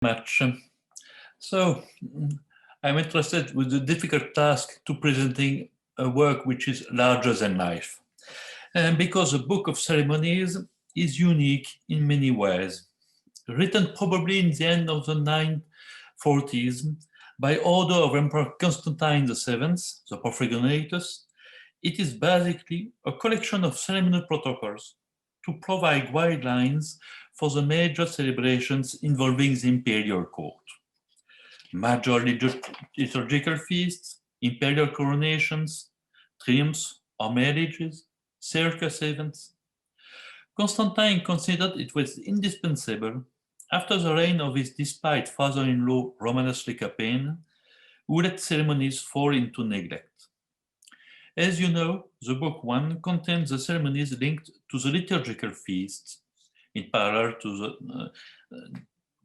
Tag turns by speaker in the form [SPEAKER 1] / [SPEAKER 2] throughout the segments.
[SPEAKER 1] much. So I'm interested with the difficult task to presenting a work which is larger than life. And because the Book of Ceremonies is unique in many ways. Written probably in the end of the 940s by order of Emperor Constantin VII, the Porphyrogénète, it is basically a collection of ceremonial protocols to provide guidelines for the major celebrations involving the imperial court. Major liturgical feasts, imperial coronations, triumphs or marriages, circus events. Constantine considered it was indispensable after the reign of his despised father-in-law Romanus Lecapen, who let ceremonies fall into neglect. As you know, the book 1 contains the ceremonies linked to the liturgical feasts, in parallel to the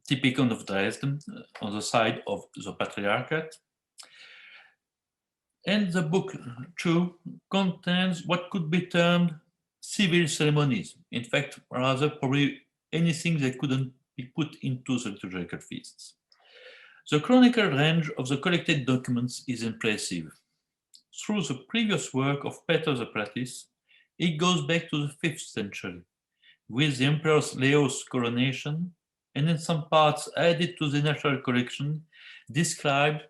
[SPEAKER 1] Typicon of Dresden on the side of the Patriarchate. And the book 2 contains what could be termed civil ceremonies. In fact, rather probably anything that couldn't be put into the liturgical feasts. The chronicle range of the collected documents is impressive. Through the previous work of Peter the Platis, it goes back to the 5th century, with the Emperor Leo's coronation, and in some parts added to the national collection, described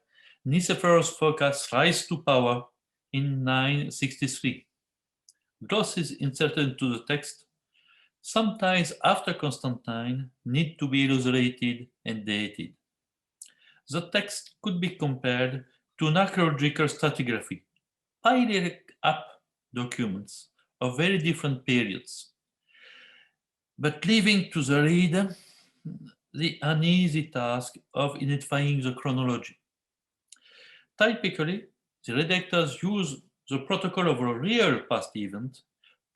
[SPEAKER 1] Nicephorus Phocas' rise to power in 963. Glosses inserted into the text, sometimes after Constantine, need to be illustrated and dated. The text could be compared to an archaeological stratigraphy, piling up documents of very different periods, but leaving to the reader the uneasy task of identifying the chronology. Typically, the redactors use the protocol of a real past event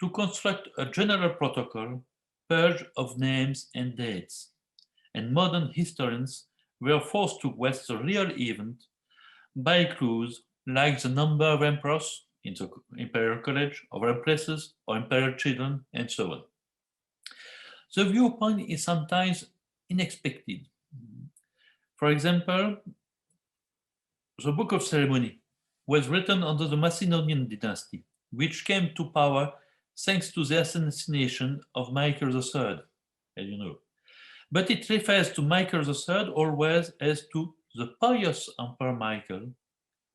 [SPEAKER 1] to construct a general protocol purge of names and dates, and modern historians were forced to guess the real event by clues like the number of emperors in the imperial college, of empresses or imperial children, and so on. The viewpoint is sometimes unexpected. For example, the Book of Ceremony was written under the Macedonian dynasty, which came to power thanks to the assassination of Michael III, as you know. But it refers to Michael III always as to the pious Emperor Michael,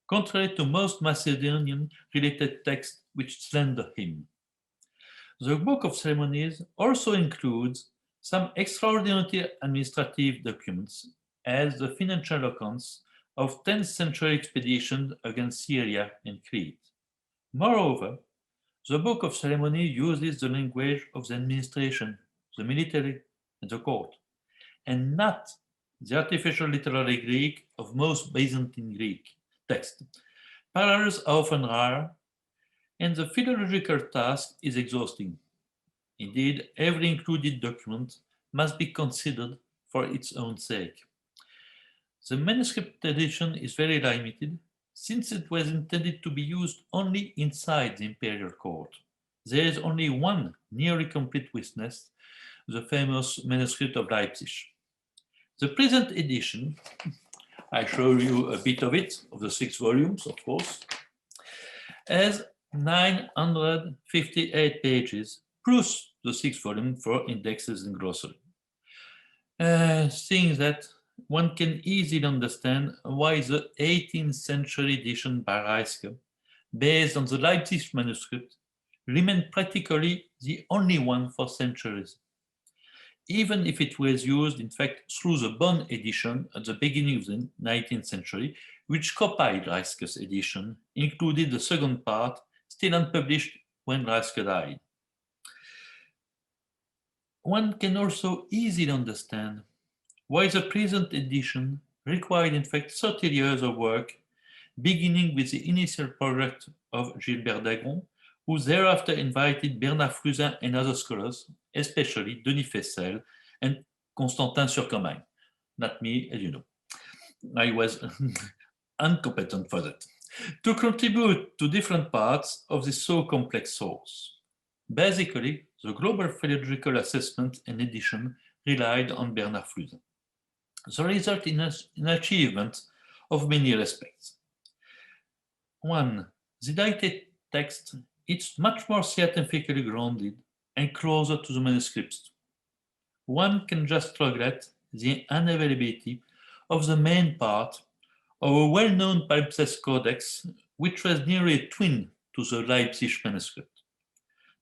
[SPEAKER 1] contrary to most Macedonian-related texts which slander him. The Book of Ceremonies also includes some extraordinary administrative documents, as the financial accounts of 10th century expeditions against Syria and Crete. Moreover, the Book of Ceremony uses the language of the administration, the military, and the court, and not the artificial literary Greek of most Byzantine Greek texts. Parallels are often rare, and the philological task is exhausting. Indeed, every included document must be considered for its own sake. The manuscript edition is very limited, since it was intended to be used only inside the imperial court. There is only one nearly complete witness, the famous manuscript of Leipzig. The present edition, I show you a bit of it, of the 6 volumes, of course, has 958 pages, plus the 6 volumes for indexes and glossary. Seeing that one can easily understand why the 18th century edition by Reiske, based on the Leipzig manuscript, remained practically the only one for centuries, even if it was used, in fact, through the Bonn edition at the beginning of the 19th century, which copied Reiske's edition, included the second part, still unpublished when Reiske died. One can also easily understand why the present edition required, in fact, 30 years of work, beginning with the initial project of Gilbert Dagron, who thereafter invited Bernard Flusin and other scholars, especially Denis Feissel and Constantin Zuckerman. Not me, as you know. I was incompetent for that. To contribute to different parts of this so complex source. Basically, the global philological assessment and edition relied on Bernard Flusin. the result in an achievement of many respects. One, the dated text is much more scientifically grounded and closer to the manuscripts. One can just regret the unavailability of the main part of a well-known palimpsest codex, which was nearly a twin to the Leipzig manuscript.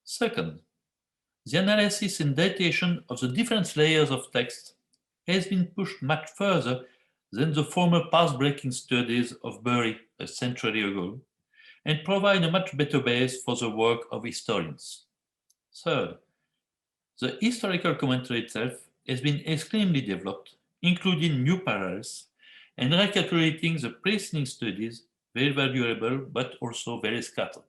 [SPEAKER 1] Second, the analysis and datation of the different layers of text has been pushed much further than the former path-breaking studies of Bury a century ago, and provide a much better base for the work of historians. Third, the historical commentary itself has been extremely developed, including new parallels, and recapitulating the preceding studies, very valuable but also very scattered.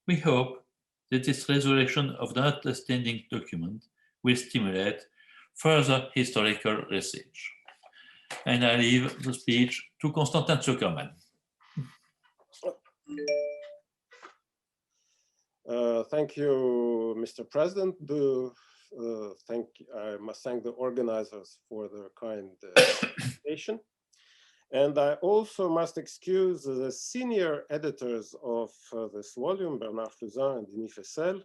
[SPEAKER 1] We hope that this resurrection of the outstanding document will stimulate further historical research. And I leave the speech to Constantin Zuckerman.
[SPEAKER 2] Thank you, Mr. President. I must thank the organizers for their kind invitation. And I also must excuse the senior editors of this volume, Bernard Flusin and Denis Feissel,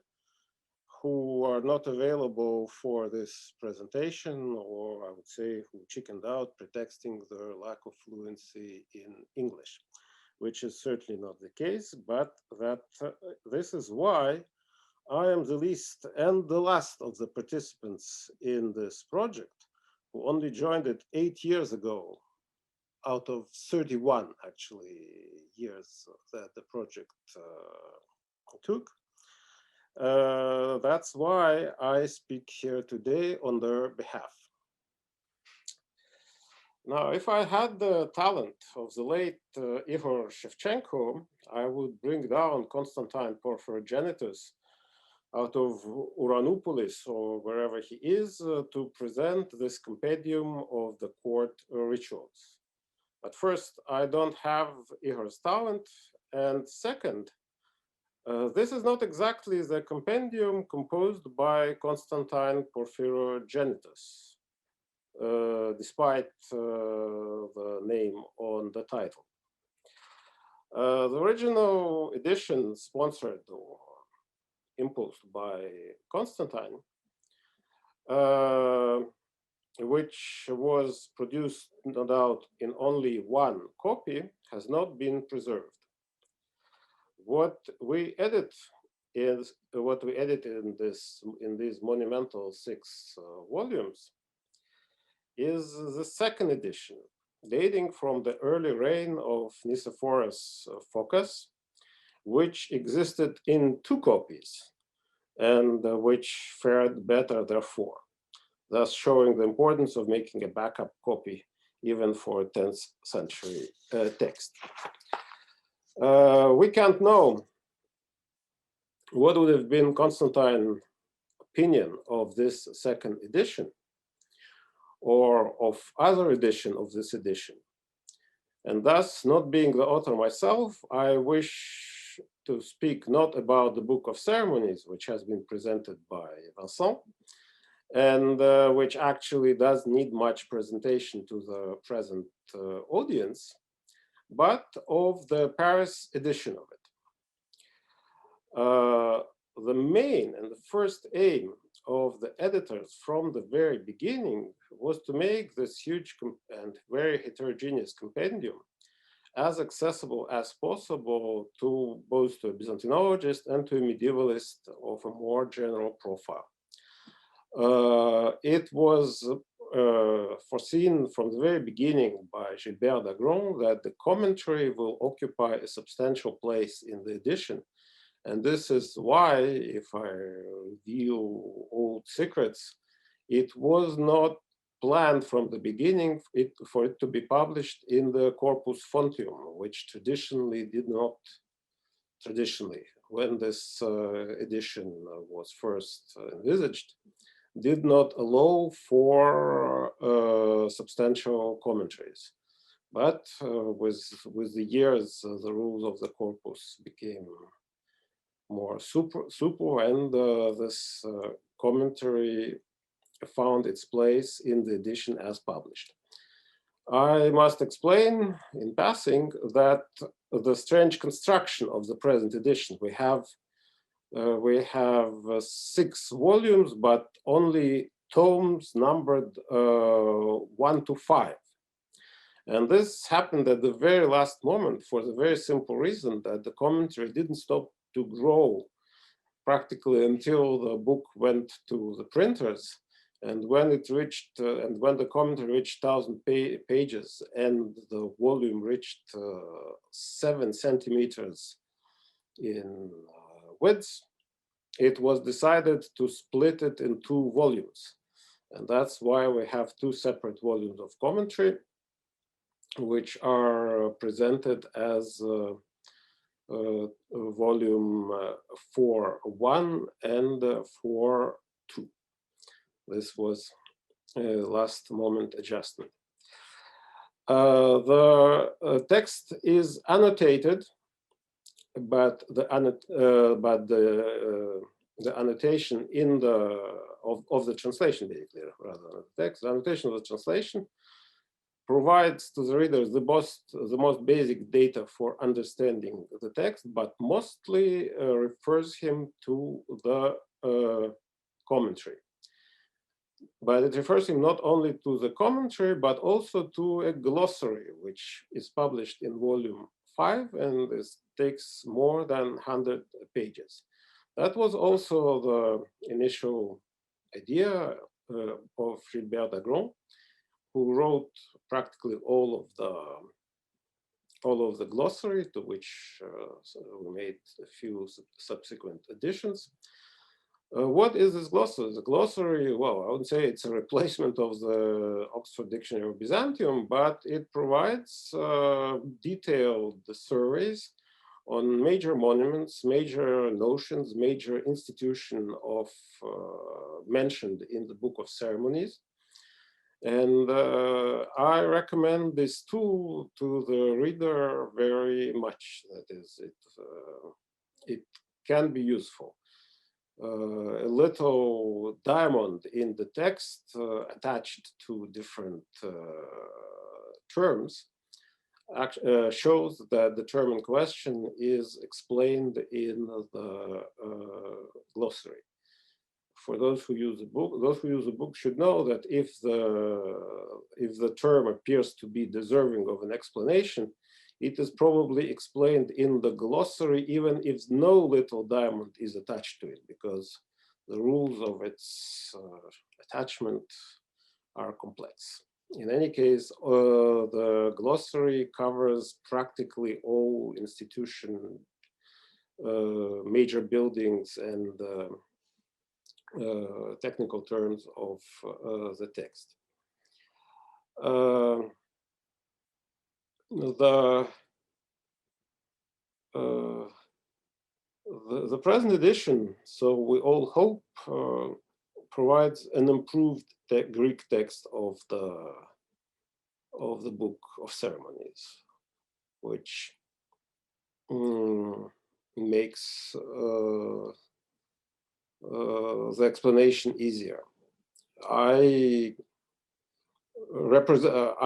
[SPEAKER 2] who are not available for this presentation, or I would say who chickened out, pretexting their lack of fluency in English, which is certainly not the case, but that this is why I am the least and the last of the participants in this project, who only joined it 8 years ago, out of 31 actually years that the project took. That's why I speak here today on their behalf. Now, if I had the talent of the late Ihor Shevchenko, I would bring down Constantin Porphyrogénète out of Uranopolis or wherever he is to present this compendium of the court rituals. But first, I don't have Ihor's talent, and second, this is not exactly the compendium composed by Constantin Porphyrogénète. Despite the name on the title. The original edition, sponsored or impulsed by Constantine, which was produced, no doubt, in only one copy, has not been preserved. What we edit in these monumental 6 volumes is the second edition, dating from the early reign of Nicephorus Phocas, which existed in 2 copies and which fared better therefore, thus showing the importance of making a backup copy even for a 10th century text. We can't know what would have been Constantine's opinion of this second edition, or of other edition of this edition. And thus, not being the author myself, I wish to speak not about the Book of Ceremonies, which has been presented by Vincent, and which actually does need much presentation to the present audience, but of the Paris edition of it. The main and the first aim of the editors from the very beginning was to make this huge and very heterogeneous compendium as accessible as possible to both to a Byzantinologist and to a medievalist of a more general profile. It was foreseen from the very beginning by Gilbert Dagron that the commentary will occupy a substantial place in the edition. And this is why, if I reveal old secrets, it was not planned from the beginning for it to be published in the Corpus Fontium, which when this edition was first envisaged, did not allow for substantial commentaries. But with the years, the rules of the corpus became more supple, and this commentary found its place in the edition as published. I must explain in passing that the strange construction of the present edition, we have 6 volumes, but only tomes numbered 1 to 5. And this happened at the very last moment for the very simple reason that the commentary didn't stop to grow practically until the book went to the printers. And when it reached, and when the commentary reached 1,000 pages and the volume reached 7 centimeters in width, it was decided to split it in 2 volumes. And that's why we have 2 separate volumes of commentary, which are presented as volume 4.1 and 4.2. This was a last moment adjustment. The text is annotated, but the annotation in of the translation, basically, rather than the text, the annotation of the translation provides to the readers the most basic data for understanding the text, but mostly refers him to the commentary. But it refers him not only to the commentary, but also to a glossary, which is published in volume 5, and this takes more than 100 pages. That was also the initial idea of Gilbert Dagron, who wrote practically all of the glossary, to which we made a few subsequent additions. What is this glossary? The glossary, well, I would say it's a replacement of the Oxford Dictionary of Byzantium, but it provides detailed surveys on major monuments, major notions, major institution of mentioned in the Book of Ceremonies. And I recommend this tool to the reader very much. That is, it can be useful. A little diamond in the text attached to different terms shows that the term in question is explained in the glossary. For those who use the book, should know that if the term appears to be deserving of an explanation, it is probably explained in the glossary, even if no little diamond is attached to it, because the rules of its attachment are complex. In any case, the glossary covers practically all institution, major buildings, and technical terms of the text. The present edition, so we all hope, provides an improved Greek text of the Book of Ceremonies, which makes the explanation easier.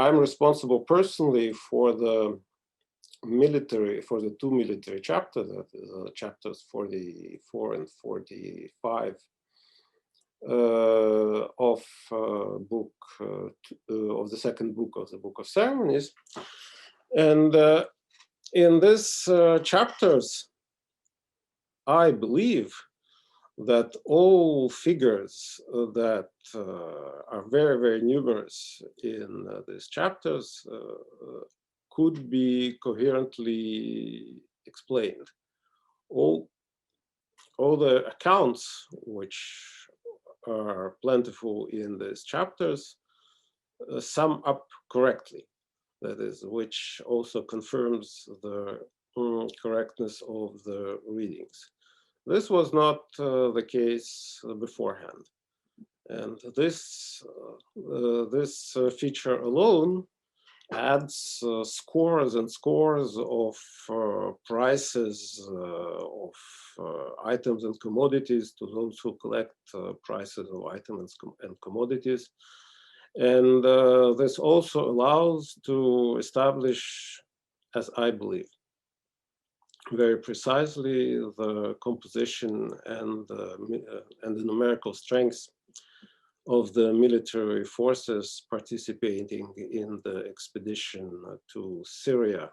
[SPEAKER 2] I'm responsible personally for the the 2 military chapters, that is, chapters 44 and 45 of the second book of the Book of Ceremonies. And in these chapters, I believe that all figures that are very, very numerous in these chapters could be coherently explained. All the accounts which are plentiful in these chapters sum up correctly. That is, which also confirms the correctness of the readings. This was not the case beforehand. And this feature alone adds scores and scores of prices of items and commodities to those who collect prices of items and commodities. And this also allows to establish, as I believe, very precisely the composition and the numerical strengths of the military forces participating in the expedition to Syria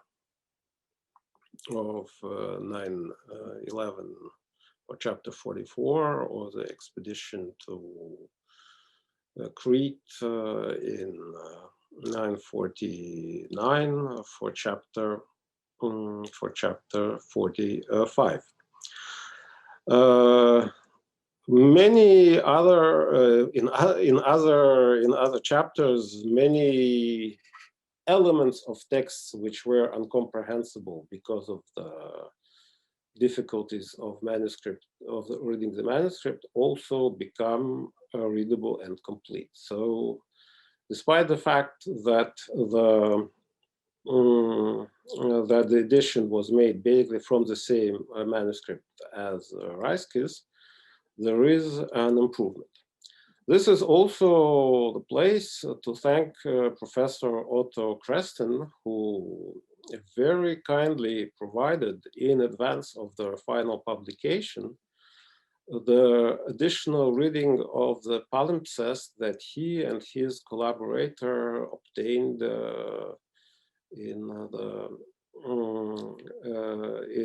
[SPEAKER 2] of 9/11 or chapter 44, or the expedition to Crete in 949 for chapter 45. Many other in other chapters, many elements of texts which were incomprehensible because of the difficulties of reading the manuscript, also become readable and complete. So, despite the fact that the edition was made basically from the same manuscript as Reiskes, there is an improvement. This is also the place to thank Professor Otto Kresten, who very kindly provided in advance of the final publication the additional reading of the palimpsest that he and his collaborator obtained in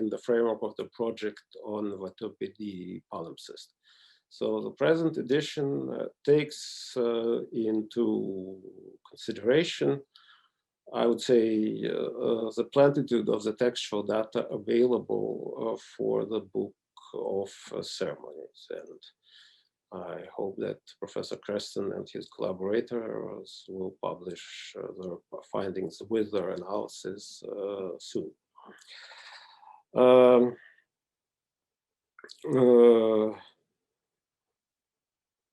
[SPEAKER 2] the framework of the project on Vatopedi palimpsest. So the present edition takes into consideration, I would say, the plenitude of the textual data available for the book of ceremonies. And I hope that Professor Kresten and his collaborators will publish their findings with their analysis soon.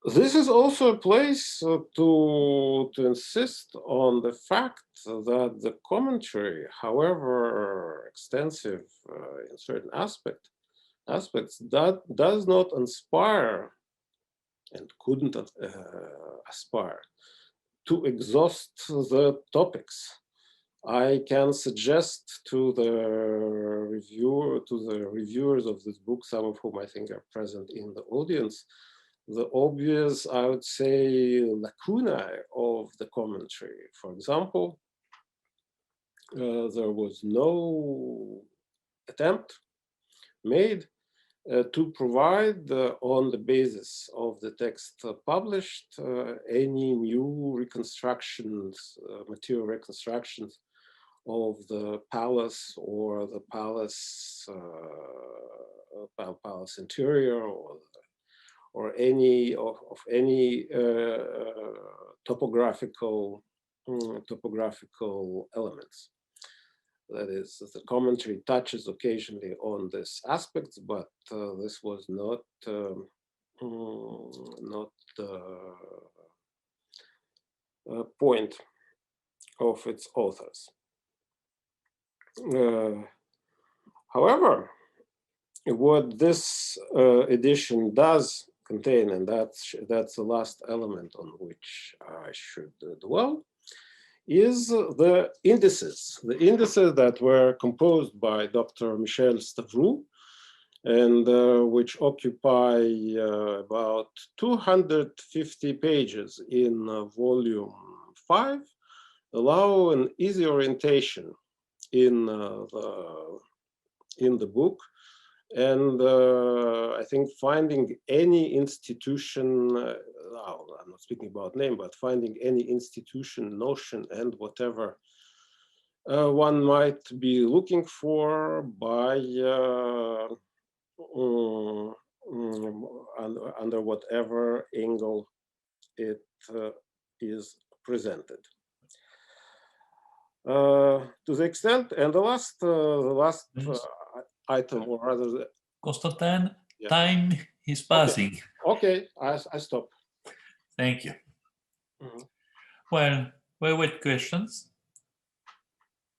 [SPEAKER 2] This is also a place to insist on the fact that the commentary, however extensive in certain aspects, that does not inspire and couldn't aspire to exhaust the topics. I can suggest to the reviewers of this book, some of whom I think are present in the audience, the obvious, I would say, lacunae of the commentary. For example, there was no attempt made to provide, on the basis of the text published, any new reconstructions, material reconstructions of the palace or the palace interior, or any of any topographical elements. That is, the commentary touches occasionally on this aspect, but this was not the point of its authors. However, what this edition does contain, and that's the last element on which I should dwell, is the indices that were composed by Dr. Michel Stavrou, and which occupy about 250 pages in volume 5, allow an easy orientation in the book. And I think finding any institution, I'm not speaking about name, but finding any institution, notion, and whatever one might be looking for by under whatever angle it is presented. To the extent, and the last item, or rather,
[SPEAKER 1] Constantin, yeah. Time is passing.
[SPEAKER 2] Okay, I stop.
[SPEAKER 1] Thank you. Well, we wait questions.